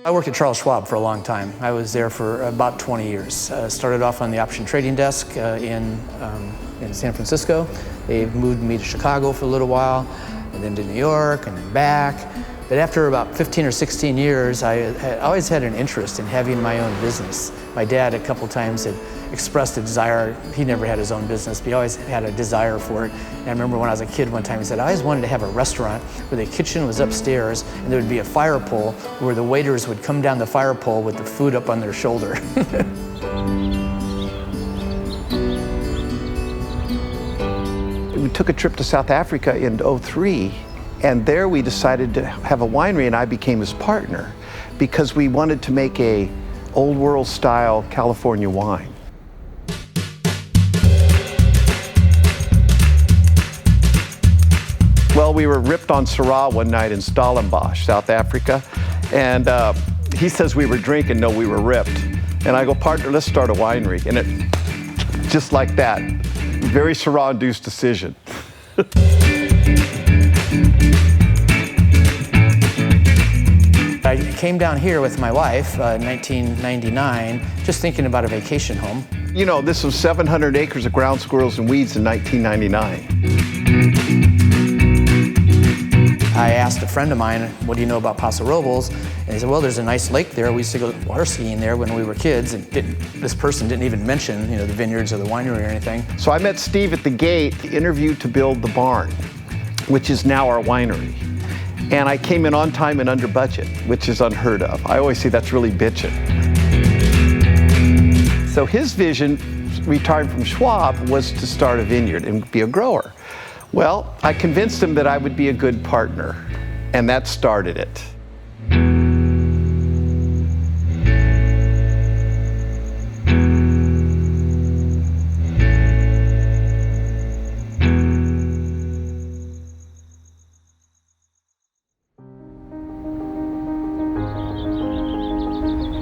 I worked at Charles Schwab for a long time. I was there for about 20 years. Started off on the option trading desk in San Francisco. They moved me to Chicago for a little while, and then to New York, and then back. But after about 15 or 16 years, I always had an interest in having my own business. My dad a couple times had expressed a desire. He never had his own business, but he always had a desire for it. And I remember when I was a kid one time, he said, I always wanted to have a restaurant where the kitchen was upstairs and there would be a fire pole where the waiters would come down the fire pole with the food up on their shoulder. We took a trip to South Africa in '03, and there we decided to have a winery, and I became his partner because we wanted to make a old world style California wine. Well, we were ripped on Syrah one night in Stellenbosch, South Africa, and he says we were drinking, no, we were ripped. And I go, partner, let's start a winery. And it, just like that, very Syrah-induced decision. I came down here with my wife in 1999, just thinking about a vacation home. You know, this was 700 acres of ground squirrels and weeds in 1999. I asked a friend of mine, what do you know about Paso Robles? And he said, well, there's a nice lake there. We used to go water skiing there when we were kids. And this person didn't even mention, the vineyards or the winery or anything. So I met Steve at the gate, interviewed to build the barn, which is now our winery. And I came in on time and under budget, which is unheard of. I always say that's really bitching. So his vision, retired from Schwab, was to start a vineyard and be a grower. Well, I convinced him that I would be a good partner, and that started it.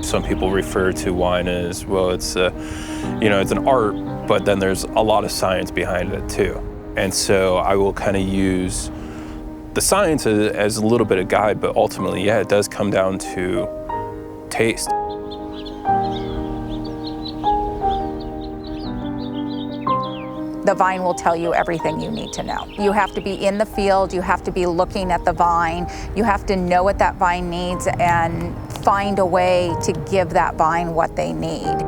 Some people refer to wine as, well, it's it's an art, but then there's a lot of science behind it too. And so I will kind of use the science as a little bit of guide, but ultimately, yeah, it does come down to taste. The vine will tell you everything you need to know. You have to be in the field, you have to be looking at the vine, you have to know what that vine needs and find a way to give that vine what they need.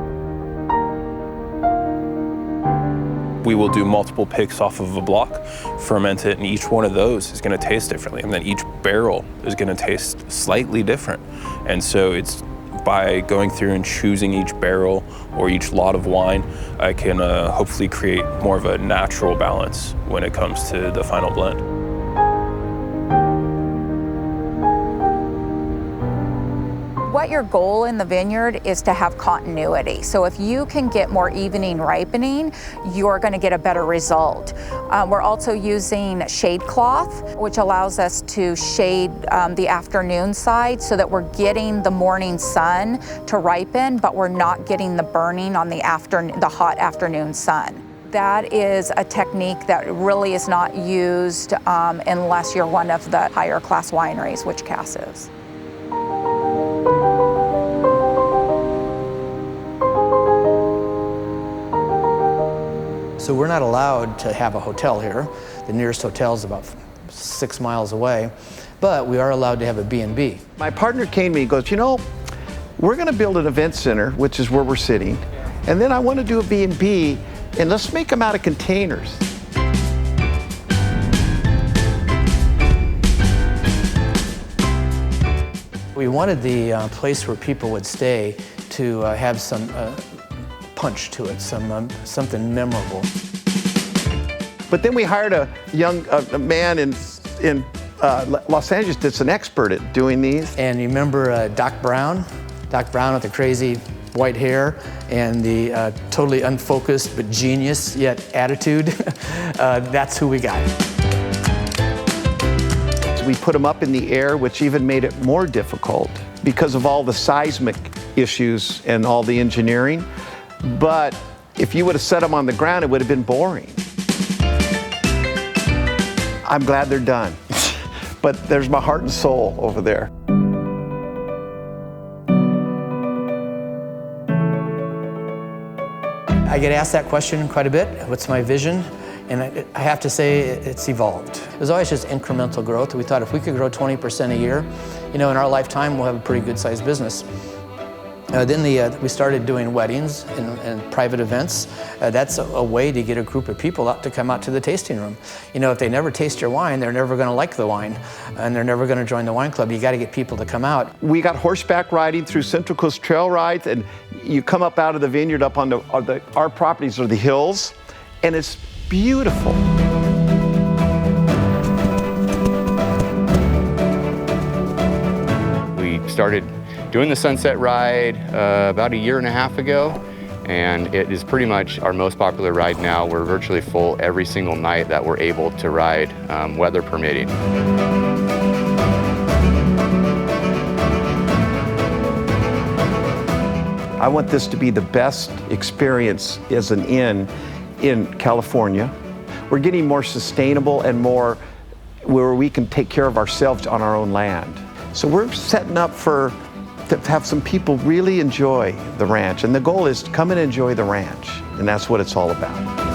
We will do multiple picks off of a block, ferment it, and each one of those is going to taste differently. And then each barrel is going to taste slightly different. And so it's by going through and choosing each barrel or each lot of wine, I can hopefully create more of a natural balance when it comes to the final blend. What your goal in the vineyard is to have continuity. So if you can get more evening ripening, you're going to get a better result. We're also using shade cloth, which allows us to shade the afternoon side so that we're getting the morning sun to ripen, but we're not getting the burning on the hot afternoon sun. That is a technique that really is not used unless you're one of the higher class wineries, which Cass is. So we're not allowed to have a hotel here. The nearest hotel is about 6 miles away, but we are allowed to have a B&B. My partner came to me and goes, we're going to build an event center, which is where we're sitting, and then I want to do a B&B, and let's make them out of containers. We wanted the place where people would stay to have some punch to it, something memorable. But then we hired a young man in Los Angeles that's an expert at doing these. And you remember Doc Brown? Doc Brown with the crazy white hair and the totally unfocused but genius yet attitude. That's who we got. We put them up in the air, which even made it more difficult because of all the seismic issues and all the engineering. But if you would have set them on the ground, it would have been boring. I'm glad they're done, but there's my heart and soul over there. I get asked that question quite a bit. What's my vision? And I have to say it's evolved. It was always just incremental growth. We thought if we could grow 20% a year, in our lifetime, we'll have a pretty good sized business. Then we started doing weddings and private events. That's a way to get a group of people out to come out to the tasting room. If they never taste your wine, they're never going to like the wine, and they're never going to join the wine club. You got to get people to come out. We got horseback riding through Central Coast trail rides, and you come up out of the vineyard up on our properties are the hills, and it's beautiful. We started doing the sunset ride about a year and a half ago, and it is pretty much our most popular ride now. We're virtually full every single night that we're able to ride, weather permitting. I want this to be the best experience as an inn in California. We're getting more sustainable and more where we can take care of ourselves on our own land. So we're setting up to have some people really enjoy the ranch. And the goal is to come and enjoy the ranch. And that's what it's all about.